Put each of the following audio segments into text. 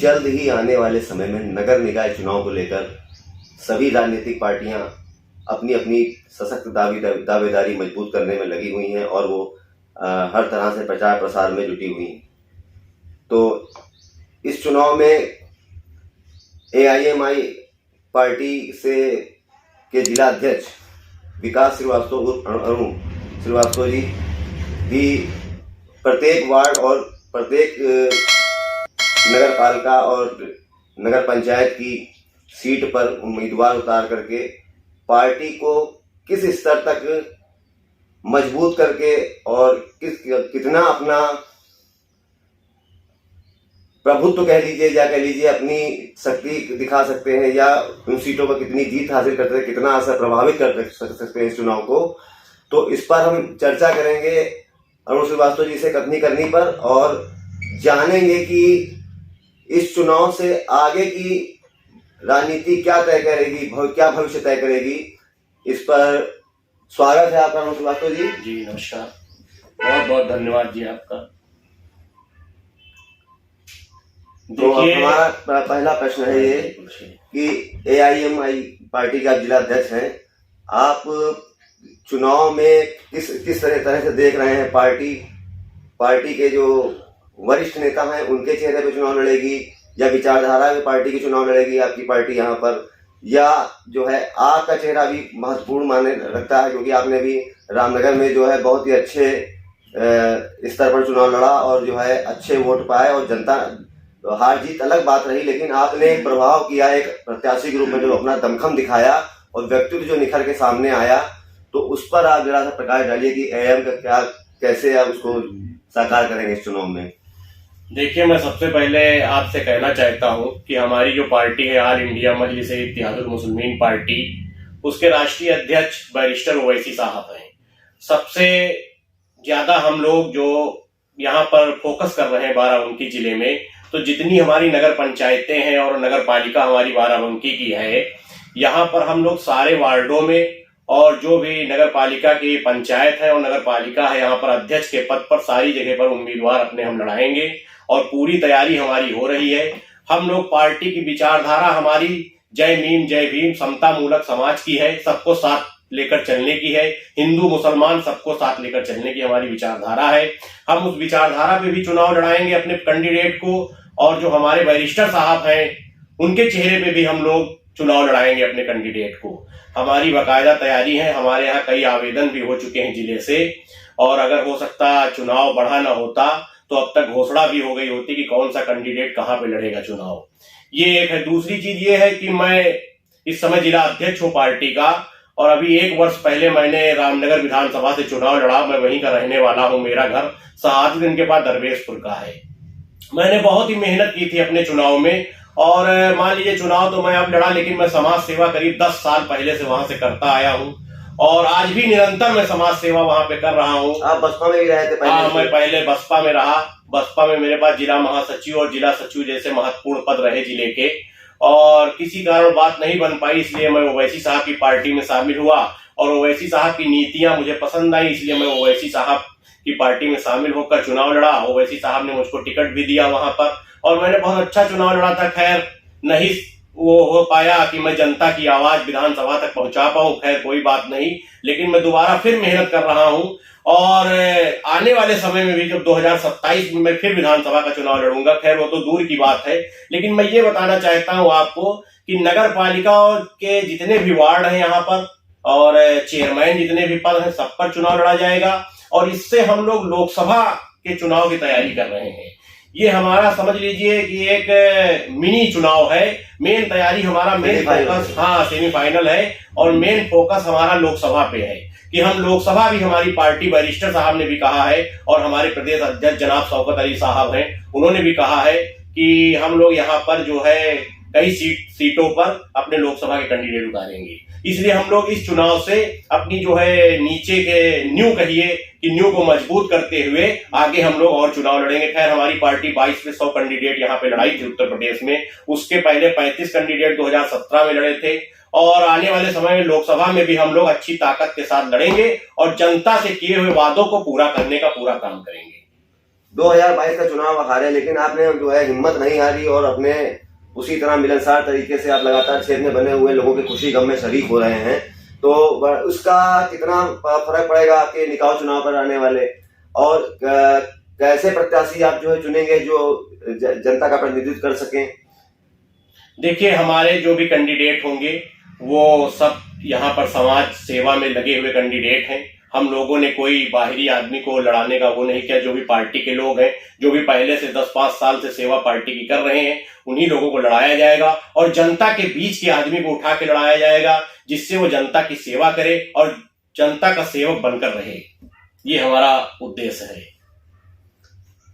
जल्द ही आने वाले समय में नगर निकाय चुनाव को लेकर सभी राजनीतिक पार्टियां अपनी अपनी सशक्त दावेदारी मजबूत करने में लगी हुई हैं और वो हर तरह से प्रचार प्रसार में जुटी हुई हैं। तो इस चुनाव में AIMI पार्टी से के जिला अध्यक्ष विकास श्रीवास्तव अरुण श्रीवास्तव जी भी प्रत्येक वार्ड और प्रत्येक नगर पालिका और नगर पंचायत की सीट पर उम्मीदवार उतार करके पार्टी को किस स्तर तक मजबूत करके और कितना अपना प्रभुत्व कह लीजिए या कह लीजिए अपनी शक्ति दिखा सकते हैं या उन सीटों पर कितनी जीत हासिल करते हैं, कितना असर प्रभावित कर सकते हैं इस चुनाव को। तो इस पर हम चर्चा करेंगे अरुण श्रीवास्तव जी से कथनी करनी पर और जानेंगे कि इस चुनाव से आगे की राजनीति क्या तय करेगी, क्या भविष्य तय करेगी। इस पर स्वागत है आपका अरुण श्रीवास्तव जी। जी नमस्कार, बहुत बहुत धन्यवाद जी आपका। तो हमारा पहला प्रश्न है ये कि AIMI पार्टी के आप जिला अध्यक्ष हैं, आप चुनाव में किस तरह से देख रहे हैं? पार्टी के जो वरिष्ठ नेता हैं उनके चेहरे पे चुनाव लड़ेगी या विचारधारा में पार्टी की चुनाव लड़ेगी आपकी पार्टी यहाँ पर, या जो है आपका चेहरा भी महत्वपूर्ण माने रखता है क्योंकि आपने भी रामनगर में जो है बहुत ही अच्छे स्तर पर चुनाव लड़ा और जो है अच्छे वोट पाए और जनता तो हार जीत अलग बात रही, लेकिन आपने एक प्रभाव किया, एक प्रत्याशी के रूप में जो अपना दमखम दिखाया और व्यक्तित्व जो निखर के सामने आया, तो उस पर आप जरा सा प्रकाश डालिए कि AM का कैसे आप उसको साकार करेंगे इस चुनाव में। देखिए, मैं सबसे पहले आपसे कहना चाहता हूं कि हमारी जो पार्टी है ऑल इंडिया मजलिस-ए-इत्तेहादुल मुस्लिमीन पार्टी, उसके राष्ट्रीय अध्यक्ष बैरिस्टर ओवैसी साहब हैं। सबसे ज्यादा हम लोग जो यहाँ पर फोकस कर रहे हैं बाराबंकी जिले में, तो जितनी हमारी नगर पंचायतें हैं और नगर पालिका हमारी बाराबंकी की है, यहाँ पर हम लोग सारे वार्डों में और जो भी नगर पालिका की पंचायत है और नगर पालिका है, यहाँ पर अध्यक्ष के पद पर सारी जगह पर उम्मीदवार अपने हम लड़ाएंगे और पूरी तैयारी हमारी हो रही है। हम लोग पार्टी की विचारधारा हमारी जय भीम समता मूलक समाज की है, सबको साथ लेकर चलने की है, हिंदू मुसलमान सबको साथ लेकर चलने की हमारी विचारधारा है। हम उस विचारधारा पे भी चुनाव लड़ाएंगे अपने कैंडिडेट को, और जो हमारे बैरिस्टर साहब हैं उनके चेहरे पे भी हम लोग चुनाव लड़ाएंगे अपने कैंडिडेट को। हमारी बाकायदा तैयारी है, हमारे यहाँ कई आवेदन भी हो चुके हैं जिले से, और अगर हो सकता चुनाव बढ़ा ना होता तो अब तक घोषणा भी हो गई होती कि कौन सा कैंडिडेट कहाँ पे लड़ेगा चुनाव। ये एक है। दूसरी चीज ये है कि मैं इस समय जिला अध्यक्ष हूँ पार्टी का, और अभी 1 वर्ष पहले मैंने रामनगर विधानसभा से चुनाव लड़ा। मैं वहीं का रहने वाला हूँ, मेरा घर सहादुद्दीन के पास दरवेशपुर का है। मैंने बहुत ही मेहनत की थी अपने चुनाव में, और मान लीजिए चुनाव तो मैं अब लड़ा, लेकिन मैं समाज सेवा करीब 10 साल पहले से वहां से करता आया हूँ और आज भी निरंतर मैं समाज सेवा वहां पे कर रहा हूँ। आप बसपा में भी रहे थे पहले? हाँ, मैं पहले बसपा में रहा। बसपा में मेरे पास जिला महासचिव और जिला सचिव जैसे महत्वपूर्ण पद रहे जिले के, और किसी कारण बात नहीं बन पाई, इसलिए मैं ओवैसी साहब की पार्टी में शामिल हुआ और ओवैसी साहब की नीतियां मुझे पसंद आई, इसलिए मैं ओवैसी साहब की पार्टी में शामिल होकर चुनाव लड़ा। ओवैसी साहब ने मुझको टिकट भी दिया वहां पर और मैंने बहुत अच्छा चुनाव लड़ा था। खैर नहीं वो हो पाया कि मैं जनता की आवाज विधानसभा तक पहुंचा पाऊं, खैर कोई बात नहीं, लेकिन मैं दोबारा फिर मेहनत कर रहा हूं और आने वाले समय में भी जब 2027 में मैं फिर विधानसभा का चुनाव लड़ूंगा, खैर वो तो दूर की बात है। लेकिन मैं ये बताना चाहता हूं आपको कि नगर पालिका के जितने भी वार्ड हैं यहाँ पर और चेयरमैन जितने भी पद हैं, सब पर चुनाव लड़ा जाएगा, और इससे हम लोग लोकसभा के चुनाव की तैयारी कर रहे हैं। ये हमारा समझ लीजिए कि एक मिनी चुनाव है। मेन तैयारी हमारा, मेन फोकस, हाँ सेमीफाइनल है, और मेन फोकस हमारा लोकसभा पे है कि हम लोकसभा भी, हमारी पार्टी बैरिस्टर साहब ने भी कहा है और हमारे प्रदेश अध्यक्ष जनाब शौकत अली साहब हैं, उन्होंने भी कहा है कि हम लोग यहाँ पर जो है कई सीटों पर अपने लोकसभा के कैंडिडेट उतारेंगे। इसलिए हम लोग इस चुनाव से अपनी जो है नीचे के न्यू कहिए कि न्यू को मजबूत करते हुए आगे हम लोग और चुनाव लड़ेंगे। खैर हमारी पार्टी 22 में 100 कैंडिडेट यहाँ पे लड़ाई थी उत्तर प्रदेश में, उसके पहले 35 कैंडिडेट 2017 में लड़े थे, और आने वाले समय में लोकसभा में भी हम लोग अच्छी ताकत के साथ लड़ेंगे और जनता से किए हुए वादों को पूरा करने का पूरा काम करेंगे। 2022 का चुनाव हारे, लेकिन आपने जो है हिम्मत नहीं हारी और अपने उसी तरह मिलनसार तरीके से आप लगातार क्षेत्र में बने हुए लोगों के खुशी गम में शरीक हो रहे हैं। तो उसका कितना फर्क पड़ेगा आपके निकाय चुनाव पर आने वाले, और कैसे प्रत्याशी आप जो है चुनेंगे जो जनता का प्रतिनिधित्व कर सकें? देखिए, हमारे जो भी कैंडिडेट होंगे वो सब यहाँ पर समाज सेवा में लगे हुए कैंडिडेट हैं। हम लोगों ने कोई बाहरी आदमी को लड़ाने का वो नहीं किया। जो भी पार्टी के लोग हैं, जो भी पहले से 10-5 साल से सेवा पार्टी की कर रहे हैं, उन्हीं लोगों को लड़ाया जाएगा और जनता के बीच के आदमी को उठा के लड़ाया जाएगा, जिससे वो जनता की सेवा करे और जनता का सेवक बनकर रहे। ये हमारा उद्देश्य है।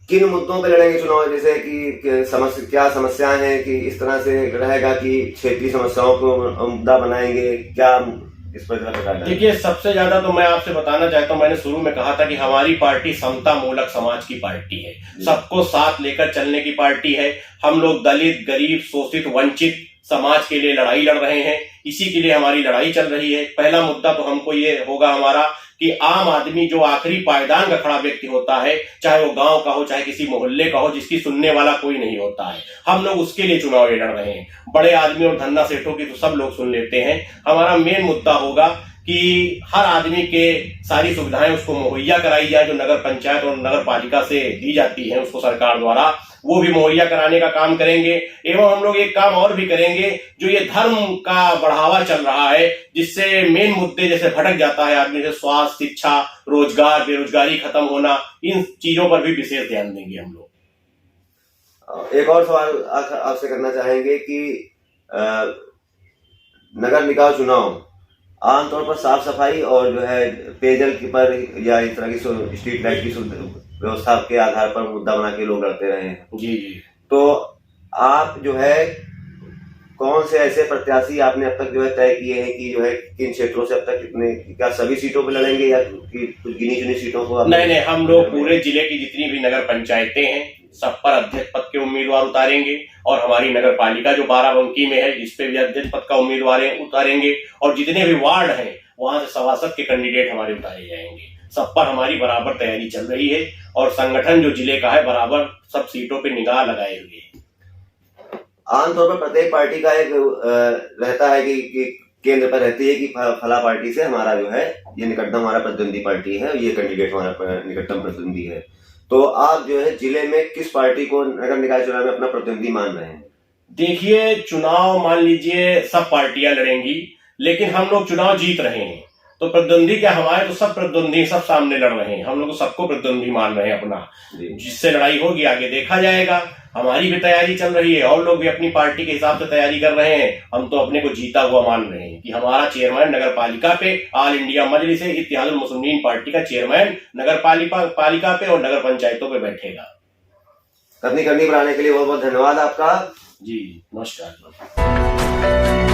किन मुद्दों पे लड़ेंगे चुनाव, जैसे कि क्या समस्याएं हैं कि इस तरह से रहेगा कि क्षेत्रीय समस्याओं को मुद्दा बनाएंगे, क्या इस पर जरा? देखिए, सबसे ज्यादा तो मैं आपसे बताना चाहता हूं, मैंने शुरू में कहा था कि हमारी पार्टी समता मूलक समाज की पार्टी है, सबको साथ लेकर चलने की पार्टी है। हम लोग दलित, गरीब, शोषित, वंचित समाज के लिए लड़ाई लड़ रहे हैं। इसी के लिए हमारी लड़ाई चल रही है। पहला मुद्दा तो हमको ये होगा हमारा कि आम आदमी जो आखिरी पायदान का खड़ा व्यक्ति होता है, चाहे वो गांव का हो, चाहे किसी मोहल्ले का हो, जिसकी सुनने वाला कोई नहीं होता है, हम लोग उसके लिए चुनाव लड़ रहे हैं। बड़े आदमी और धन्ना सेठों की तो सब लोग सुन लेते हैं। हमारा मेन मुद्दा होगा कि हर आदमी के सारी सुविधाएं उसको मुहैया कराई जाए, जो नगर पंचायत और नगर पालिका से दी जाती है उसको सरकार द्वारा, वो भी मुहैया कराने का काम करेंगे। एवं हम लोग एक काम और भी करेंगे, जो ये धर्म का बढ़ावा चल रहा है, जिससे मेन मुद्दे जैसे भटक जाता है आदमी, जैसे स्वास्थ्य, शिक्षा, रोजगार, बेरोजगारी खत्म होना, इन चीजों पर भी विशेष ध्यान देंगे हम लोग। एक और सवाल आपसे करना चाहेंगे कि नगर निकाय चुनाव आमतौर पर साफ सफाई और जो है पेयजल की पर या इस तरह की स्ट्रीट लाइट की व्यवस्था के आधार पर मुद्दा बना के लोग लड़ते रहे हैं। जी जी। तो आप जो है कौन से ऐसे प्रत्याशी आपने अब तक जो है तय किए हैं कि जो है किन क्षेत्रों से अब तक कितने, क्या सभी सीटों पर लड़ेंगे या कुछ गिनी चुनी सीटों को? नहीं, हम लोग पूरे जिले की जितनी भी नगर पंचायतें हैं सब पर अध्यक्ष पद के उम्मीदवार उतारेंगे, और हमारी नगर पालिका जो बाराबंकी में है जिसपे भी अध्यक्ष पद का उम्मीदवार उतारेंगे, और जितने भी वार्ड हैं वहां से सभासद के कैंडिडेट हमारे उतारे जाएंगे। सब पर हमारी बराबर तैयारी चल रही है और संगठन जो जिले का है बराबर सब सीटों पे निगाह लगाए हुए है। आमतौर पर प्रत्येक पार्टी का एक रहता है कि केंद्र पर रहती है कि फला पार्टी से हमारा जो है ये निकटतम हमारा प्रतिद्वंदी पार्टी है, ये कैंडिडेट हमारा निकटतम प्रतिद्वंदी है। तो आप जो है जिले में किस पार्टी को नगर निकाय चुनाव में अपना प्रतिद्वंदी मान रहे हैं? देखिए, चुनाव मान लीजिए सब पार्टियां लड़ेंगी, लेकिन हम लोग चुनाव जीत रहे हैं, तो प्रतिद्वंदी क्या हमारे, तो सब प्रतिद्वंदी सब सामने लड़ रहे हैं। हम लोग सबको प्रतिद्वंदी मान रहे हैं अपना, जिससे लड़ाई होगी आगे देखा जाएगा। हमारी भी तैयारी चल रही है और लोग भी अपनी पार्टी के हिसाब से तैयारी कर रहे हैं। हम तो अपने को जीता हुआ मान रहे हैं कि हमारा चेयरमैन नगर पालिका पे ऑल इंडिया मजलिस इत्तेहादुल मुस्लिमीन पार्टी का चेयरमैन नगर पालिका पे और नगर पंचायतों पे बैठेगा। करनी पर आने के लिए बहुत बहुत धन्यवाद आपका। जी, नमस्कार।